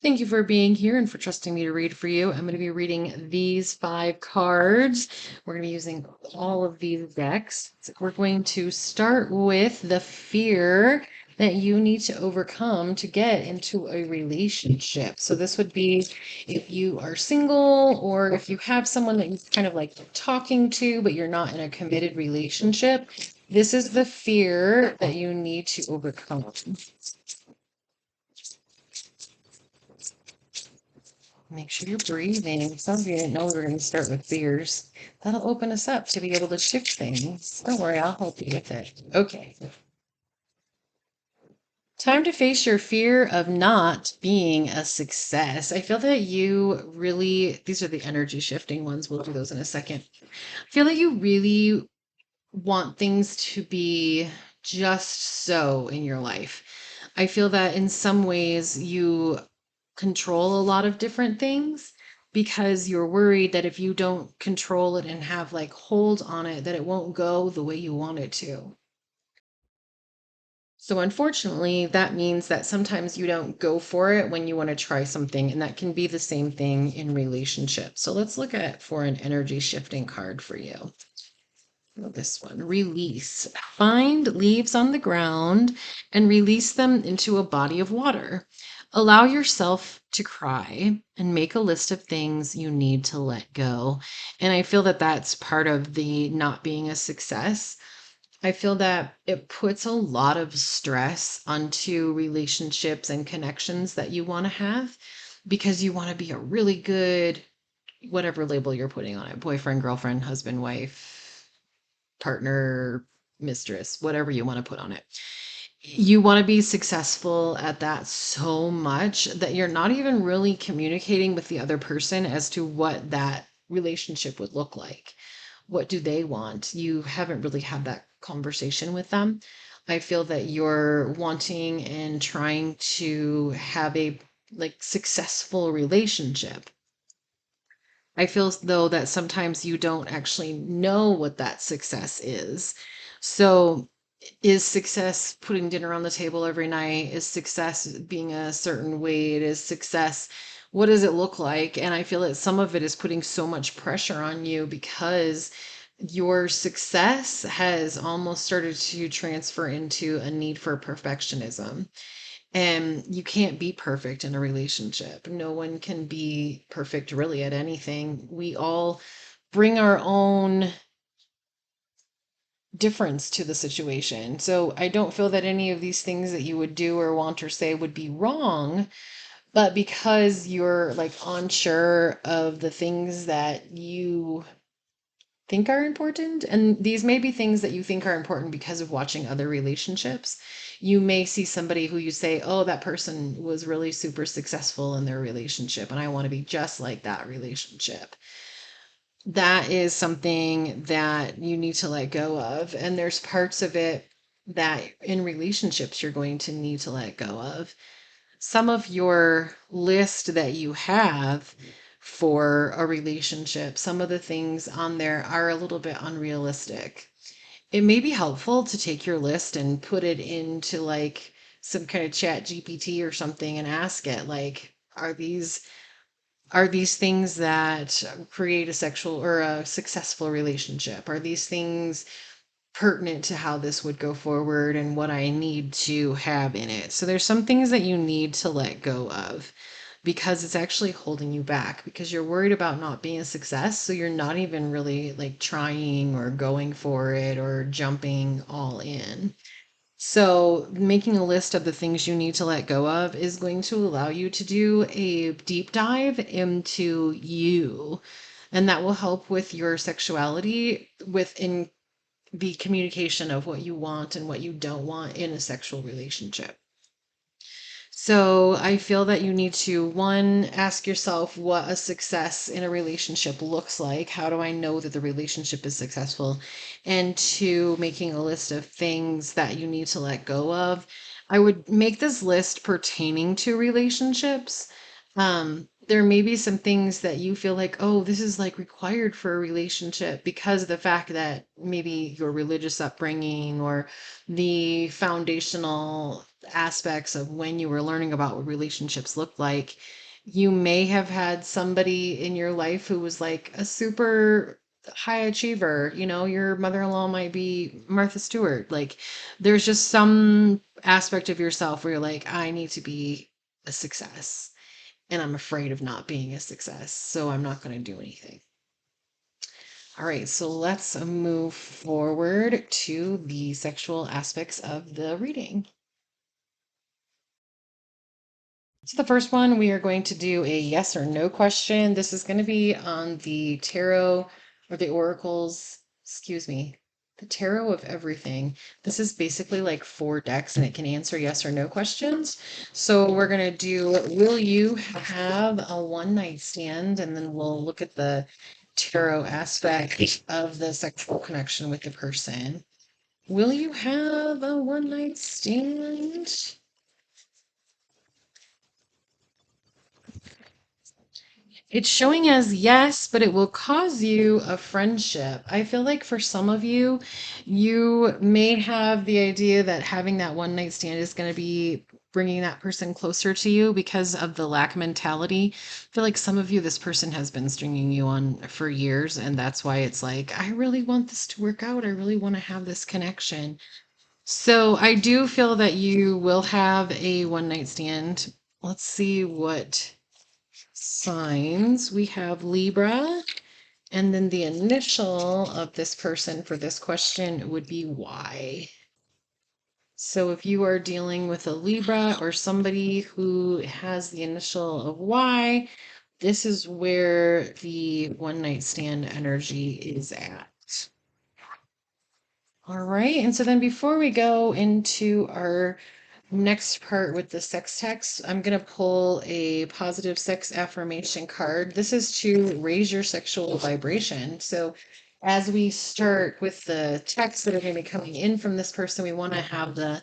Thank you for being here and for trusting me to read for you. I'm going to be reading these 5 cards. We're going to be using all of these decks. So we're going to start with the fear that you need to overcome to get into a relationship. So this would be if you are single or if you have someone that you're kind of like talking to, but you're not in a committed relationship. This is the fear that you need to overcome. Make sure you're breathing. Some of you didn't know we were going to start with fears. That'll open us up to be able to shift things. Don't worry, I'll help you with it. Okay. Time to face your fear of not being a success. I feel that you really, these are the energy shifting ones. We'll do those in a second. I feel that you really want things to be just so in your life. I feel that in some ways you control a lot of different things because you're worried that if you don't control it and have like hold on it, that it won't go the way you want it to. So unfortunately, that means that sometimes you don't go for it when you want to try something, and that can be the same thing in relationships. So let's look at for an energy shifting card for you. This one, release. Find leaves on the ground and release them into a body of water. Allow yourself to cry and make a list of things you need to let go. And I feel that that's part of the not being a success. I feel that it puts a lot of stress onto relationships and connections that you want to have because you want to be a really good, whatever label you're putting on it, boyfriend, girlfriend, husband, wife, partner, mistress, whatever you want to put on it. You want to be successful at that so much that you're not even really communicating with the other person as to what that relationship would look like. What do they want? You haven't really had that conversation with them. I feel that you're wanting and trying to have a like successful relationship. I feel as though that sometimes you don't actually know what that success is. So, is success putting dinner on the table every night? Is success being a certain weight? Is success, what does it look like? And I feel that some of it is putting so much pressure on you because your success has almost started to transfer into a need for perfectionism. And you can't be perfect in a relationship. No one can be perfect really at anything. We all bring our own difference to the situation. So I don't feel that any of these things that you would do or want or say would be wrong, but because you're like unsure of the things that you think are important, and these may be things that you think are important because of watching other relationships. You may see somebody who you say, oh, that person was really super successful in their relationship, and I want to be just like that relationship. That is something that you need to let go of. And there's parts of it that in relationships you're going to need to let go of. Some of your list that you have for a relationship, some of the things on there are a little bit unrealistic. It may be helpful to take your list and put it into like some kind of chat GPT or something and ask it like, are these things that create a sexual or a successful relationship? Are these things pertinent to how this would go forward and what I need to have in it? So there's some things that you need to let go of because it's actually holding you back because you're worried about not being a success. So you're not even really like trying or going for it or jumping all in. So, making a list of the things you need to let go of is going to allow you to do a deep dive into you. And that will help with your sexuality within the communication of what you want and what you don't want in a sexual relationship. So I feel that you need to, one, ask yourself what a success in a relationship looks like. How do I know that the relationship is successful? And two, making a list of things that you need to let go of. I would make this list pertaining to relationships. There may be some things that you feel like, oh, this is like required for a relationship because of the fact that maybe your religious upbringing or the foundational aspects of when you were learning about what relationships look like, you may have had somebody in your life who was like a super high achiever. You know, your mother-in-law might be Martha Stewart. Like, there's just some aspect of yourself where you're like, I need to be a success, and I'm afraid of not being a success, so I'm not going to do anything. All right, so let's move forward to the sexual aspects of the reading. So the first one, we are going to do a yes or no question. This is going to be on the tarot or the oracles, excuse me, the tarot of everything. This is basically like 4 decks and it can answer yes or no questions. So we're going to do, will you have a one night stand? And then we'll look at the tarot aspect of the sexual connection with the person. Will you have a one night stand? It's showing as yes, but it will cause you a friendship. I feel like for some of you, you may have the idea that having that one night stand is going to be bringing that person closer to you because of the lack mentality. I feel like some of you, this person has been stringing you on for years, and that's why it's like, I really want this to work out. I really want to have this connection. So I do feel that you will have a one night stand. Let's see what signs. We have Libra, and then the initial of this person for this question would be Y. So if you are dealing with a Libra or somebody who has the initial of Y, this is where the one night stand energy is at. All right, and so then before we go into our next part with the sex text, I'm going to pull a positive sex affirmation card. This is to raise your sexual vibration. So as we start with the texts that are going to be coming in from this person, we want to have the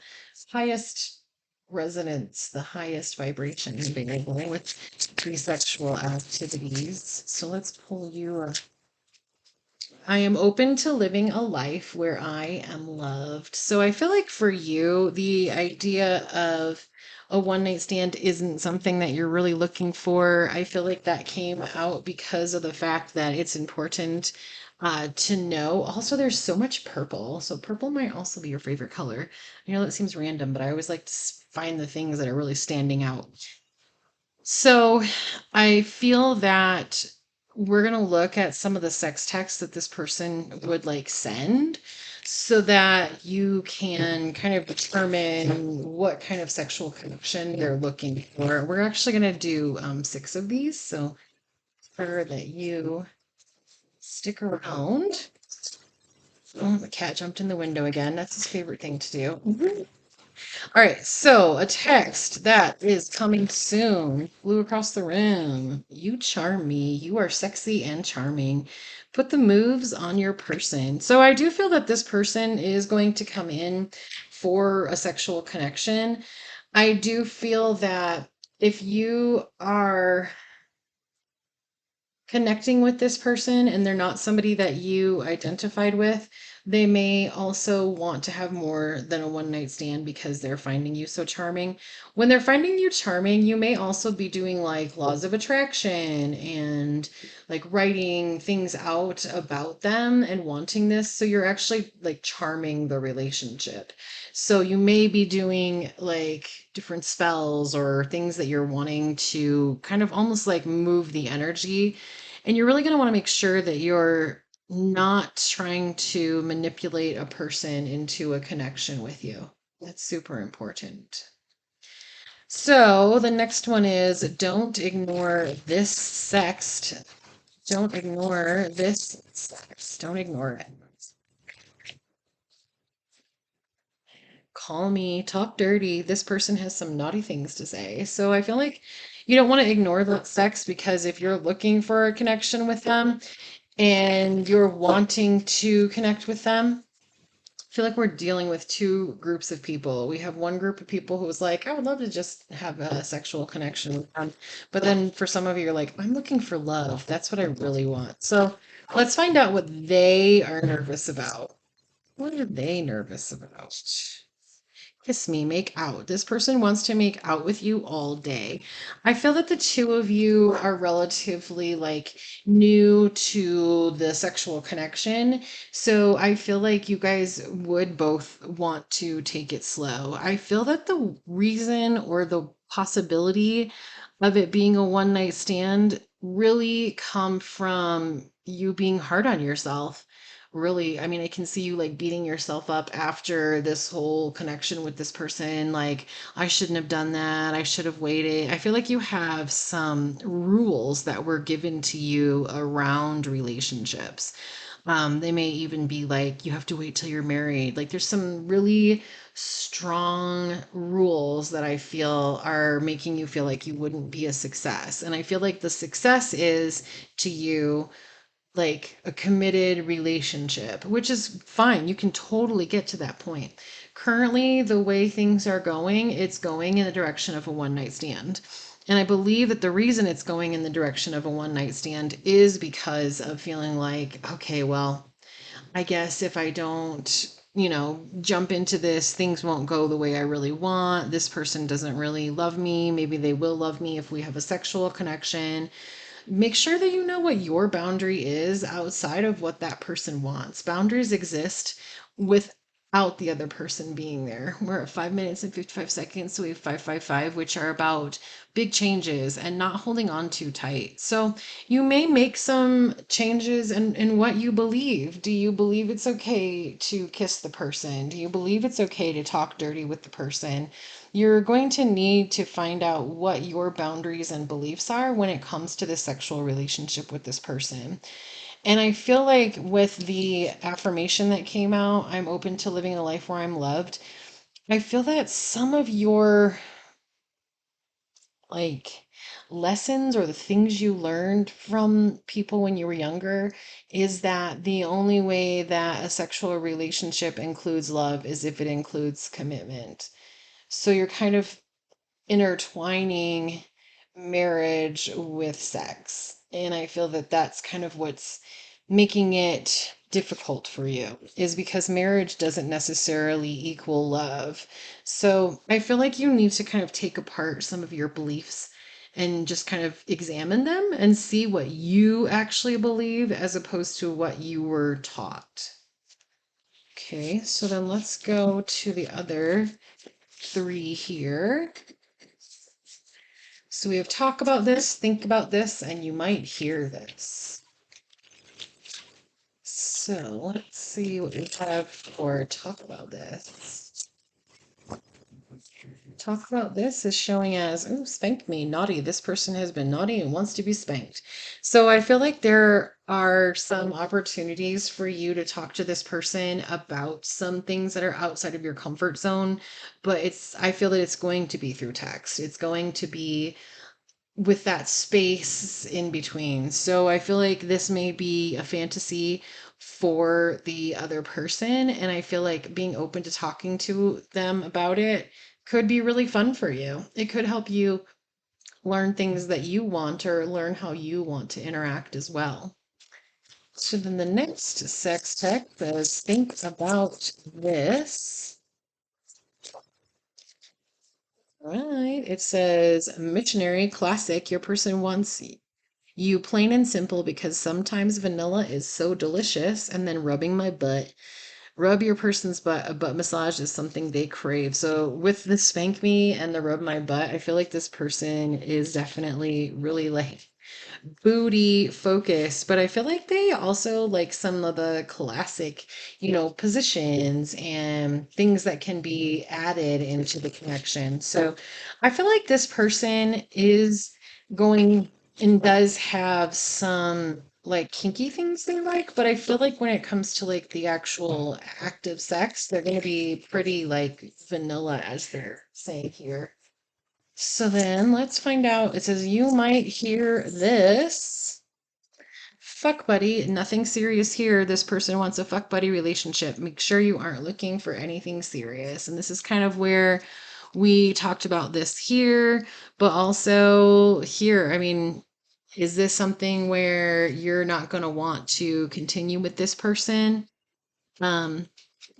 highest resonance, the highest vibration available with these sexual activities. So let's pull you a I am open to living a life where I am loved. So I feel like for you, the idea of a one night stand isn't something that you're really looking for. I feel like that came out because of the fact that it's important to know. Also, there's so much purple. So purple might also be your favorite color. I know that seems random, but I always like to find the things that are really standing out. So I feel that we're going to look at some of the sex texts that this person would like send so that you can kind of determine what kind of sexual connection they're looking for. We're actually going to do 6 of these. So for that you stick around. Oh, the cat jumped in the window again. That's his favorite thing to do. All right, so a text that is coming soon flew across the room. You charm me. You are sexy and charming. Put the moves on your person. So I do feel that this person is going to come in for a sexual connection. I do feel that if you are connecting with this person and they're not somebody that you identified with, they may also want to have more than a one night stand because they're finding you so charming. When they're finding you charming, you may also be doing like laws of attraction and like writing things out about them and wanting this. So you're actually like charming the relationship. So you may be doing like different spells or things that you're wanting to kind of almost like move the energy, and you're really going to want to make sure that you're not trying to manipulate a person into a connection with you. That's super important. So the next one is don't ignore this sext. Don't ignore this sext. Don't ignore it. Call me, talk dirty. This person has some naughty things to say. So I feel like you don't want to ignore the sex because if you're looking for a connection with them, and you're wanting to connect with them, I feel like we're dealing with 2 groups of people. We have one group of people who was like, I would love to just have a sexual connection with them. But then for some of you, you're like, I'm looking for love. That's what I really want. So let's find out what they are nervous about. What are they nervous about? Kiss me, make out. This person wants to make out with you all day. I feel that the two of you are relatively like new to the sexual connection. So I feel like you guys would both want to take it slow. I feel that the reason or the possibility of it being a one night stand really come from you being hard on yourself. Really, I mean, I can see you like beating yourself up after this whole connection with this person. Like, I shouldn't have done that. I should have waited. I feel like you have some rules that were given to you around relationships. They may even be like, you have to wait till you're married. Like, there's some really strong rules that I feel are making you feel like you wouldn't be a success. And I feel like the success is to you like a committed relationship, which is fine. You can totally get to that point. Currently, the way things are going, it's going in the direction of a one night stand. And I believe that the reason it's going in the direction of a one night stand is because of feeling like, okay, well, I guess if I don't, jump into this, things won't go the way I really want. This person doesn't really love me. Maybe they will love me if we have a sexual connection. Make sure that you know what your boundary is outside of what that person wants. Boundaries exist without the other person being there. We're at 5 minutes and 55 seconds, so we have 555, which are about big changes and not holding on too tight. So you may make some changes in what you believe. Do you believe it's okay to kiss the person? Do you believe it's okay to talk dirty with the person? You're going to need to find out what your boundaries and beliefs are when it comes to the sexual relationship with this person. And I feel like with the affirmation that came out, I'm open to living a life where I'm loved. I feel that some of your like lessons or the things you learned from people when you were younger is that the only way that a sexual relationship includes love is if it includes commitment. So you're kind of intertwining marriage with sex. And I feel that that's kind of what's making it difficult for you, is because marriage doesn't necessarily equal love. So I feel like you need to kind of take apart some of your beliefs and just kind of examine them and see what you actually believe as opposed to what you were taught. Okay, so then let's go to the other three here. So we have talk about this, think about this, and you might hear this. So let's see what we have for talk about this. Talk about this is showing as, oh, spank me, naughty. This person has been naughty and wants to be spanked. So I feel like there are some opportunities for you to talk to this person about some things that are outside of your comfort zone, but I feel that it's going to be through text. It's going to be with that space in between. So I feel like this may be a fantasy for the other person. And I feel like being open to talking to them about it could be really fun for you. It could help you learn things that you want or learn how you want to interact as well. So then the next sex tech says, think about this. All right. It says, missionary classic. Your person wants you plain and simple because sometimes vanilla is so delicious. And then rubbing my butt. Rub your person's butt. A butt massage is something they crave. So with the spank me and the rub my butt, I feel like this person is definitely really like booty focused, but I feel like they also like some of the classic, positions and things that can be added into the connection. So I feel like this person is going and does have some like kinky things they like, but I feel like when it comes to like the actual act of sex, they're going to be pretty like vanilla, as they're saying here. So then let's find out. It says you might hear this. Fuck buddy, nothing serious here. This person wants a fuck buddy relationship. Make sure you aren't looking for anything serious. And this is kind of where we talked about this here, but also here. I mean, is this something where you're not going to want to continue with this person?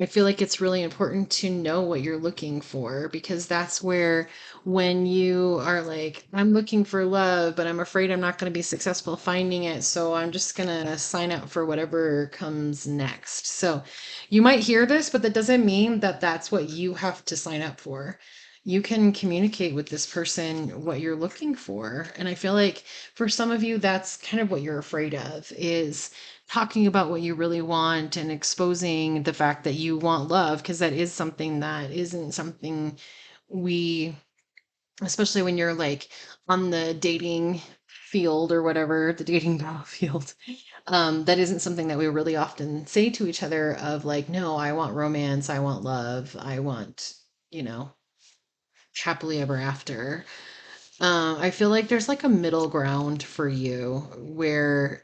I feel like it's really important to know what you're looking for because that's where, when you are like, I'm looking for love, but I'm afraid I'm not going to be successful finding it, so I'm just going to sign up for whatever comes next. So you might hear this, but that doesn't mean that that's what you have to sign up for. You can communicate with this person what you're looking for. And I feel like for some of you, that's kind of what you're afraid of, is talking about what you really want and exposing the fact that you want love, because that is something that isn't something we, especially when you're like on the dating field or whatever, the dating battlefield, that isn't something that we really often say to each other of like, no, I want romance, I want love, I want, you know, happily ever after. I feel like there's like a middle ground for you where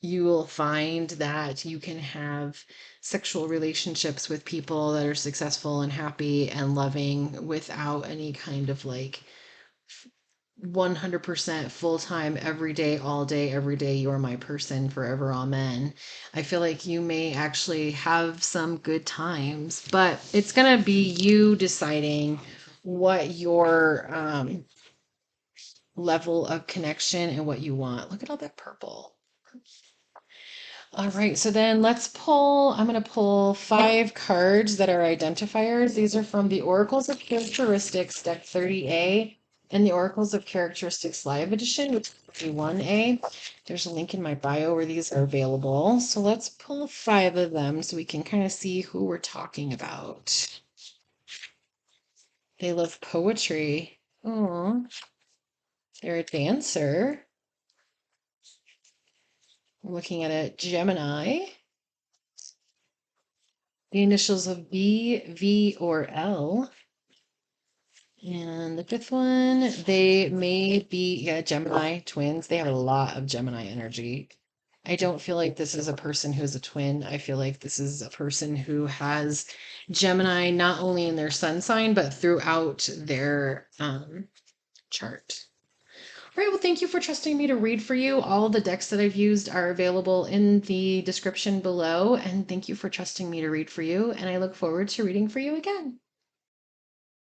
you will find that you can have sexual relationships with people that are successful and happy and loving without any kind of like 100% full time every day, every day, you're my person forever, amen. I feel like you may actually have some good times, but it's going to be you deciding what your level of connection and what you want. Look at all that purple. All right, so then I'm going to pull 5 cards that are identifiers. These are from the Oracles of Characteristics, deck 30A, and the Oracles of Characteristics Live Edition, which is 31A. There's a link in my bio where these are available. So let's pull 5 of them so we can kind of see who we're talking about. They love poetry. Oh, they're a dancer. We're looking at a Gemini. The initials of B, V, or L. And the 5th one, they may be, yeah, Gemini twins. They have a lot of Gemini energy. I don't feel like this is a person who's a twin. I feel like this is a person who has Gemini not only in their sun sign, but throughout their chart. All right, well, thank you for trusting me to read for you. All of the decks that I've used are available in the description below. And thank you for trusting me to read for you. And I look forward to reading for you again.